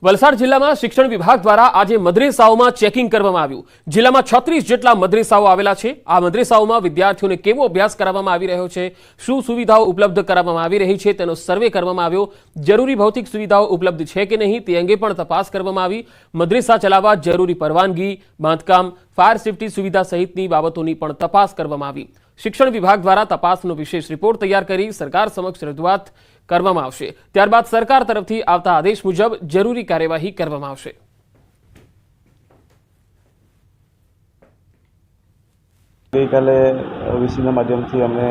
વલસાડ જિલ્લામાં શિક્ષણ વિભાગ દ્વારા આજે મદ્રેસાઓમાં ચેકિંગ કરવામાં આવ્યું। જિલ્લામાં 36 જેટલા મદ્રેસાઓ આવેલા છે। આ મદ્રેસાઓમાં વિદ્યાર્થીઓને કેવો અભ્યાસ કરાવવામાં આવી રહ્યો છે, શું સુવિધાઓ ઉપલબ્ધ કરાવવામાં આવી રહી છે તેનો સર્વે કરવામાં આવ્યો। જરૂરી ભૌતિક સુવિધાઓ ઉપલબ્ધ છે કે નહીં તે અંગે પણ તપાસ કરવામાં આવી। મદ્રેસા ચલાવવા જરૂરી પરવાનગી, બાંધકામ, ફાયર સેફટી સુવિધા સહિતની બાબતોની પણ તપાસ કરવામાં આવી। શિક્ષણ વિભાગ દ્વારા તપાસનો વિશેષ રિપોર્ટ તૈયાર કરી સરકાર સમક્ષ રજૂઆત કરવામાં આવશે। ત્યારબાદ સરકાર તરફથી આવતા આદેશ મુજબ જરૂરી કાર્યવાહી કરવામાં આવશે। ગઈકાલે વીસીના માધ્યમથી અમને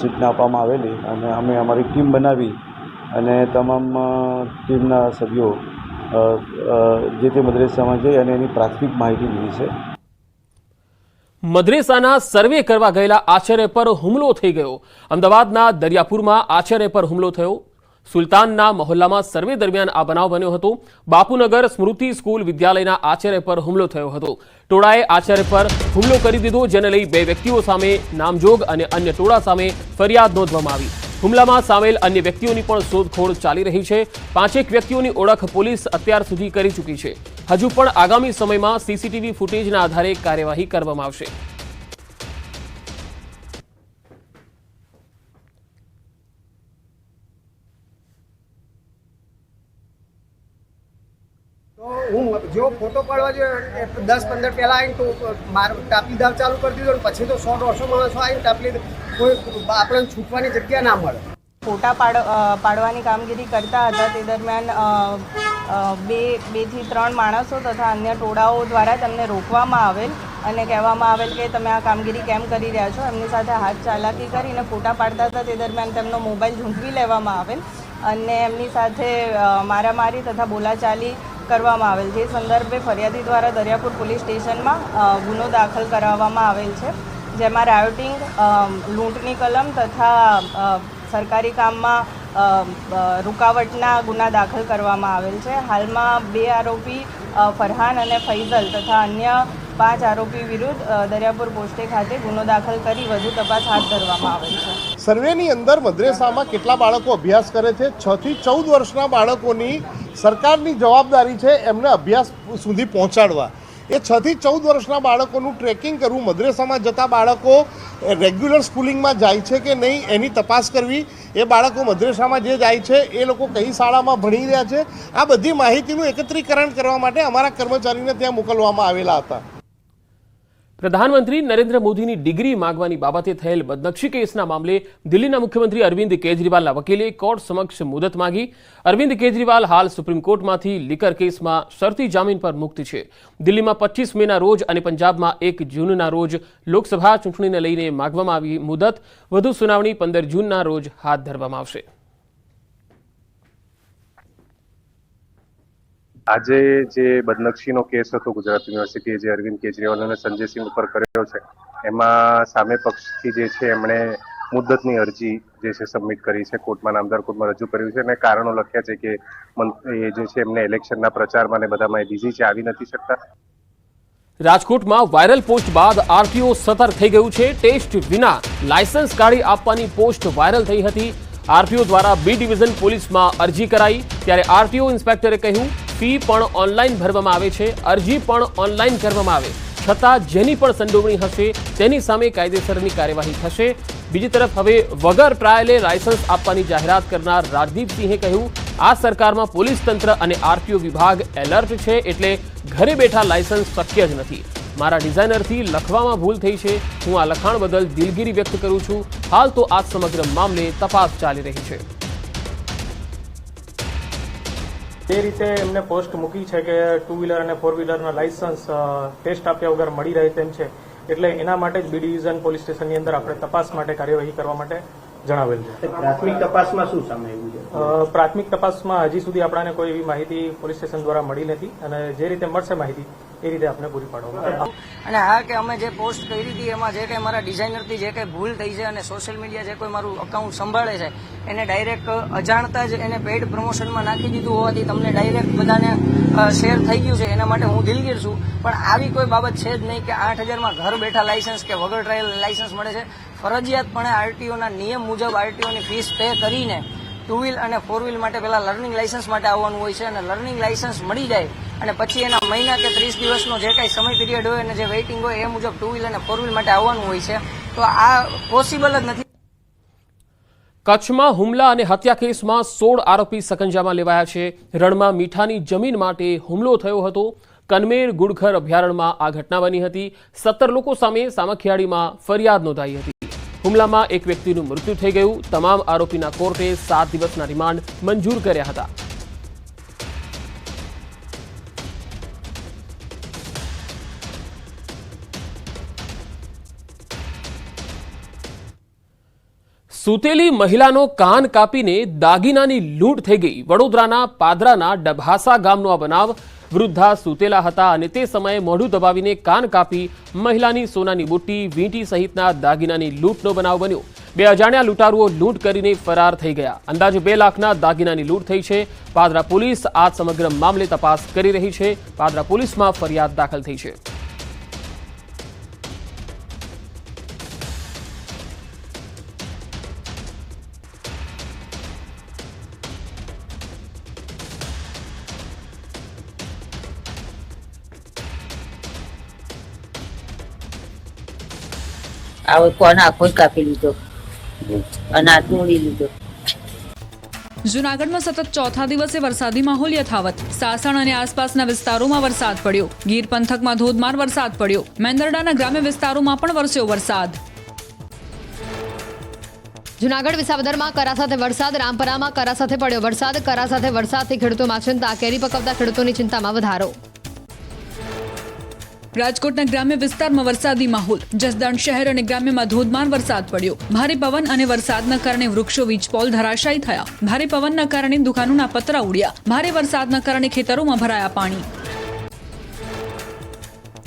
સૂચના આપવામાં આવેલી અને અમે અમારી ટીમ બનાવી અને તમામ ટીમના સભ્યો જે તે મદ્રેસામાં જઈ અને એની પ્રાથમિક માહિતી લીધી છે। મદ્રેસાના સર્વે કરવા ગયેલા આચાર્ય પર હુમલો થઈ ગયો। અમદાવાદના દરિયાપુરમાં આચાર્ય પર હુમલો થયો। સુલતાનના મહોલ્લામાં સર્વે દરમિયાન આ બનાવ બન્યો હતો। બાપુનગર સ્મૃતિ સ્કૂલ વિદ્યાલયના આચાર્ય પર હુમલો થયો હતો। ટોળાએ આચાર્ય પર હુમલો કરી દીધો, જેને લઈ બે વ્યક્તિઓ સામે નામજોગ અને અન્ય ટોળા સામે ફરિયાદ નોંધવામાં આવી। હુમલામાં સામેલ અન્ય વ્યક્તિઓની પણ શોધખોળ ચાલી રહી છે। 5 વ્યક્તિઓની ઓળખ પોલીસ અત્યાર સુધી કરી ચૂકી છે। હજુ પણ આગામી સમયમાં સીસીટીવી ફૂટેજના આધારે કાર્યવાહી કરવામાં આવશે। तो હું जो फोटो पाड़वा जो 10-15 पहला आई तो मार टापली दाव चालू कर दीधो पछी तो 100-150 माणसो आई टापली कोई आपणे छूटवानी जग्या ना मळे। फोटा पाड़वानी कामगीरी करता हता ते दरमियान બે થી 3 માણસો તથા અન્ય ટોળાઓ દ્વારા તેમને રોકવામાં આવેલ અને કહેવામાં આવેલ કે તમે આ કામગીરી કેમ કરી રહ્યા છો। એમની સાથે હાથ ચાલાકી કરીને ફોટા પાડતા હતા તે દરમિયાન તેમનો મોબાઈલ ઝૂંટવી લેવામાં આવેલ અને એમની સાથે મારામારી તથા બોલાચાલી કરવામાં આવેલ। જે સંદર્ભે ફરિયાદી દ્વારા દરિયાપુર પોલીસ સ્ટેશનમાં ગુનો દાખલ કરાવવામાં આવેલ છે, જેમાં રાયોટિંગ, લૂંટની કલમ તથા સરકારી કામમાં રૂકાવટના ગુના દાખલ કરવામાં આવેલ છે। હાલમાં 2 આરોપી ફરહાન અને ફૈઝલ તથા અન્ય 5 આરોપી વિરુદ્ધ દરિયાપુર પોસ્ટે ખાતે ગુનો દાખલ કરી વધુ તપાસ હાથ ધરવામાં આવેલ છે। સર્વેની અંદર મદ્રેસામાં કેટલા બાળકો અભ્યાસ કરે છે, 6 થી 14 વર્ષના બાળકોની સરકારની જવાબદારી છે એમને અભ્યાસ સુધી પહોંચાડવા। એ 6 થી 14 વર્ષના બાળકોનું ટ્રેકિંગ કરવું, મદ્રેસામાં જતા બાળકો રેગ્યુલર સ્કૂલિંગમાં જાય છે કે નહીં એની તપાસ કરવી, એ બાળકો મદ્રેસામાં જે જાય છે એ લોકો કઈ શાળામાં ભણી રહ્યા છે, આ બધી માહિતીનું એકત્રીકરણ કરવા માટે અમારા કર્મચારીને ત્યાં મોકલવામાં આવેલા હતા। પ્રધાનમંત્રી નરેન્દ્ર મોદીની ડિગ્રી માંગવાની બાબતે થયેલ બદનક્ષી કેસના મામલે દિલ્હીના મુખ્યમંત્રી અરવિંદ કેજરીવાલના વકીલે કોર્ટ સમક્ષ મુદત માંગી। અરવિંદ કેજરીવાલ હાલ સુપ્રીમ કોર્ટમાંથી લીકર કેસમાં શરતી જામીન પર મુક્ત છે। દિલ્હીમાં 25 મેના રોજ અને પંજાબમાં 1 જૂનના રોજ લોકસભા ચૂંટણીને લઈને માંગવામાં આવી મુદત, વધુ સુનાવણી 15 જૂનના રોજ હાથ ધરવામાં આવશે। આજે જે બદનક્ષીનો કેસ હતો ગુજરાત યુનિવર્સિટીએ જે અરવિંદ કેજરીવાલ અને સંજય સિંહ ઉપર કર્યો છે, એમાં સામે પક્ષથી જે છે એમણે મુદ્દતની અરજી જે છે સબમિટ કરી છે, કોર્ટમાં નામદાર કોર્ટમાં રજૂ કર્યું છે અને કારણો લખ્યા છે કે એ જે છે એમને ઇલેક્શનના પ્રચારમાં અને બધામાં બિઝી છે, આવી નથી શકતા। રાજકોટમાં વાયરલ પોસ્ટ બાદ આરટીઓ સતર્ક થઈ ગયું છે। ટેસ્ટ વિના લાયસન્સ કાઢી આપવાની પોસ્ટ વાયરલ થઈ હતી। આરટીઓ દ્વારા બી ડિવિઝન પોલીસમાં અરજી કરાઈ, ત્યારે આરટીઓ ઇન્સ્પેક્ટરે કહ્યું ફી પણ ઓનલાઈન ભરવામાં આવે છે, અરજી પણ ઓનલાઈન કરવામાં આવે, છતાં જેની પણ સંડોવણી હશે તેની સામે કાયદેસરની કાર્યવાહી થશે। બીજી તરફ હવે વગર ટ્રાયલે લાયસન્સ આપવાની જાહેરાત કરનાર રાજદીપસિંહે કહ્યું આ સરકારમાં પોલીસ તંત્ર અને આરટીઓ વિભાગ એલર્ટ છે, એટલે ઘરે બેઠા લાયસન્સ શક્ય જ નથી। મારા ડિઝાઇનરથી લખવામાં ભૂલ થઈ છે, હું આ લખાણ બદલ દિલગીરી વ્યક્ત કરું છું। હાલ તો આ સમગ્ર મામલે તપાસ ચાલી રહી છે। એ રીતે એમને પોસ્ટ મૂકી છે કે 2 વ્હીલર અને 4 વ્હીલરના લાયસન્સ ટેસ્ટ આપ્યા વગર મળી રહે તેમ છે, એટલે એના માટે જ બી ડિવિઝન પોલીસ સ્ટેશનની અંદર આપણે તપાસ માટે કાર્યવાહી કરવા માટે જણાવેલ છે। પ્રાથમિક તપાસમાં શું સામે આવ્યું છે? પ્રાથમિક તપાસમાં હજી સુધી આપણાને કોઈ એવી માહિતી પોલીસ સ્ટેશન દ્વારા મળી નથી અને જે રીતે મળશે માહિતી એ રીતે આપણે પૂરી પાડવામાં આવે। અને હા કે અમે જે પોસ્ટ કરી હતી એમાં જે કંઈ મારા ડિઝાઇનરથી જે કંઈ ભૂલ થઈ છે અને સોશિયલ મીડિયા જે કોઈ મારું અકાઉન્ટ સંભાળે છે એને ડાયરેક્ટ અજાણતા જ એને પેઇડ પ્રમોશનમાં નાખી દીધું હોવાથી તમને ડાયરેક્ટ બધાને શેર થઈ ગયું છે, એના માટે હું દિલગીર છું। પણ આવી કોઈ બાબત છે જ નહીં કે 8,000માં ઘર બેઠા લાયસન્સ કે વગર ટ્રાયલ લાયસન્સ મળે છે। ફરજિયાતપણે આરટીઓના નિયમ મુજબ આરટીઓની ફીસ પે કરીને ટુ વ્હીલ અને ફોર વ્હીલ માટે પહેલા લર્નિંગ લાયસન્સ માટે આવવાનું હોય છે અને લર્નિંગ લાયસન્સ મળી જાય અને પછી એના મહિના કે 30 દિવસનો જે કાંઈ સમય પીરિયડ હોય અને જે વેઇટિંગ હોય એ મુજબ ટુ વ્હીલ અને ફોર વ્હીલ માટે આવવાનું હોય છે. તો આ પોસિબલ જ નથી. કચ્છમાં હુમલા અને હત્યા કેસમાં 16 આરોપી સકંજામાં લેવાયા છે. રણમાં મીઠાની જમીન માટે હુમલો થયો હતો. કનમેર ગુડખર અભયારણ્યમાં આ ઘટના બની હતી. 17 લોકો સામે સામખિયાળીમાં ફરિયાદ નોંધાઈ હતી. હુમલામાં એક વ્યક્તિનું મૃત્યુ થઈ ગયું. તમામ આરોપીના કોર્ટે 7 દિવસના રિમાન્ડ મંજૂર કર્યા હતા. સૂતેલી મહિલાનો કાન કાપીને દાગીનાની લૂંટ થઈ ગઈ. વડોદરાના પાદરાના ડભાસા ગામનો આ બનાવ. વૃદ્ધા સૂતેલા હતા અને તે સમયે મોઢું દબાવીને કાન કાપી મહિલાની સોનાની બુટ્ટી, વીંટી સહિતના દાગીનાની લૂંટનો બનાવ બન્યો. 2 અજાણ્યા લૂંટારુઓ લૂંટ કરીને ફરાર થઈ ગયા. અંદાજે 2 લાખના દાગીનાની લૂંટ થઈ છે. પાદરા પોલીસ આ સમગ્ર મામલે તપાસ કરી રહી છે. પાદરા પોલીસમાં ફરિયાદ દાખલ થઈ છે. આ કોણ આખો જ કાપી લીધો અને આ તોડી લીધો. જૂનાગઢમાં સતત ચોથા દિવસે વરસાદી માહોલ યથાવત. સાસણ અને આસપાસના વિસ્તારોમાં વરસાદ પડ્યો. ગીર પંથકમાં ધોધમાર વરસાદ પડ્યો. મેંદરડાના ગ્રામ્ય વિસ્તારોમાં પણ વરસ્યો વરસાદ. જૂનાગઢ વિસાવદરમાં કરા સાથે વરસાદ. રામપરામાં કરા સાથે પડ્યો વરસાદ. કરા સાથે વરસાદથી ખેડૂતોમાં ચિંતા. કેરી પકવતા ખેડૂતોની ચિંતામાં વધારો. રાજકોટના ગ્રામ્ય વિસ્તારમાં વરસાદી માહોલ. જસદણ શહેર અને ગ્રામ્યમાં ધોધમાર વરસાદ પડ્યો. ભારે પવન અને વરસાદના કારણે વૃક્ષો વીજપોલ ધરાશાયી થયા. ભારે પવનના કારણે દુકાનોના પતરા ઉડ્યા. ભારે વરસાદના કારણે ખેતરોમાં ભરાયા પાણી.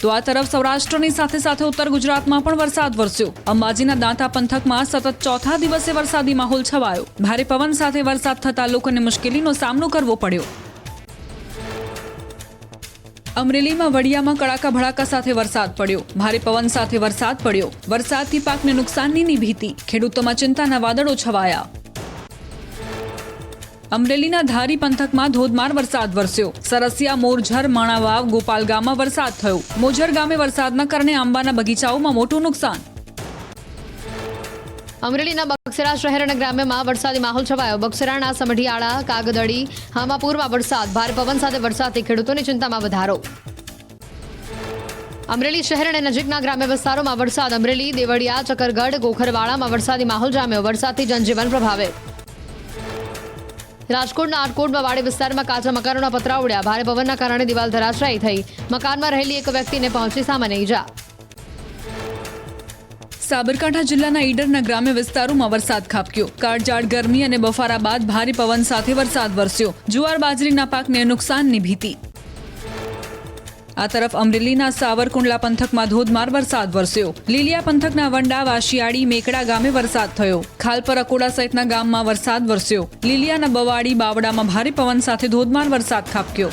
તો આ તરફ સૌરાષ્ટ્રની સાથે સાથે ઉત્તર ગુજરાતમાં પણ વરસાદ વરસ્યો. અંબાજીના દાંતા પંથકમાં સતત ચોથા દિવસે વરસાદી માહોલ છવાયો. ભારે પવન સાથે વરસાદ થતા લોકોને મુશ્કેલીનો સામનો કરવો પડ્યો. અમરેલીમાં વડિયામાં કડાકા ભડાકા સાથે વરસાદ પડ્યો. ભારે પવન સાથે વરસાદ પડ્યો. વરસાદથી પાકને નુકસાનની ભીતિ. ખેડૂતોમાં ચિંતાના વાદળો છવાયા. અમરેલીના ધારી પંથકમાં ધોધમાર વરસાદ વરસ્યો. સરસિયા, મોરઝર, માણાવાવ, ગોપાલગામમાં વરસાદ થયો. મોજર ગામે વરસાદના કારણે આંબાના બગીચાઓમાં મોટું નુકસાન. અમરેલીના બગસરા શહેર અને ગ્રામ્યમાં વરસાદી માહોલ છવાયો. બગસરાના સમઢિયાળા, કાગદડી, હામાપુરમાં વરસાદ. ભારે પવન સાથે વરસાદથી ખેડૂતોની ચિંતામાં વધારો. અમરેલી શહેર અને નજીકના ગ્રામ્ય વિસ્તારોમાં વરસાદ. અમરેલી, દેવળિયા, ચકરગઢ, ગોખરવાડામાં વરસાદી માહોલ જામ્યો. વરસાદથી જનજીવન પ્રભાવિત. રાજકોટના આટકોટમાં વાડી વિસ્તારમાં કાચા મકાનોના પતરા ઉડ્યા. ભારે પવનના કારણે દિવાલ ધરાશાયી થઈ. મકાનમાં રહેલી એક વ્યક્તિને પહોંચી સામાન્ય ઈજા. સાબરકાંઠા જિલ્લાના ઈડરના ગ્રામ્ય વિસ્તારોમાં વરસાદ ખાબક્યો. કાળઝાળ ગરમી અને બફારા બાદ ભારે પવન સાથે વરસાદ વરસ્યો. જુવાર બાજરીના પાકને નુકસાનની ભીતિ. આ તરફ અમરેલીના સાવરકુંડલા પંથકમાં ધોધમાર વરસાદ વરસ્યો. લીલિયા પંથકના વંડા, વાશિયાળી, મેકડા ગામે વરસાદ થયો. ખાલપર, અકોડા સહિતના ગામમાં વરસાદ વરસ્યો. લીલિયાના બવાડી, બાવડામાં ભારે પવન સાથે ધોધમાર વરસાદ ખાબક્યો.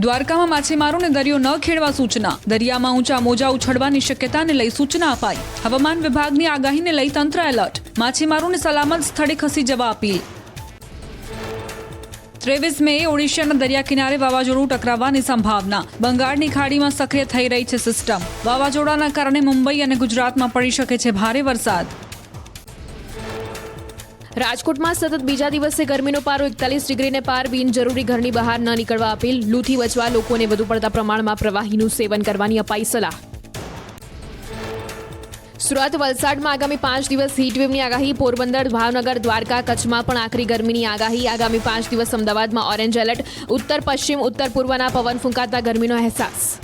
દ્વારકામાં માછીમારોને દરિયો ન ખેડવા સૂચના. દરિયામાં ઊંચા મોજા ઉછળવાની શક્યતાને લઈ સૂચના અપાઈ. હવામાન વિભાગની આગાહીને લઈ તંત્ર એલર્ટ. માછીમારોને સલામત સ્થળે ખસી જવા અપીલ. 23 મે ઓડિશાના દરિયા કિનારે વાવાઝોડું ટકરાવવાની સંભાવના. બંગાળની ખાડીમાં સક્રિય થઈ રહી છે સિસ્ટમ. વાવાઝોડાના કારણે મુંબઈ અને ગુજરાતમાં પડી શકે છે ભારે વરસાદ. રાજકોટમાં સતત બીજા દિવસે ગરમીનો પારો 41 ડિગ્રીને પાર. બિનજરૂરી ઘરની બહાર ન નીકળવા અપીલ. લૂથી બચવા લોકોને વધુ પડતા પ્રમાણમાં પ્રવાહીનું સેવન કરવાની અપાઈ સલાહ. સુરત, વલસાડમાં આગામી 5 દિવસ હીટવેવની આગાહી. પોરબંદર, ભાવનગર, દ્વારકા, કચ્છમાં પણ આકરી ગરમીની આગાહી. આગામી 5 દિવસ અમદાવાદમાં ઓરેન્જ એલર્ટ. ઉત્તર પશ્ચિમ, ઉત્તર પૂર્વના પવન ફૂંકાતા ગરમીનો અહેસાસ.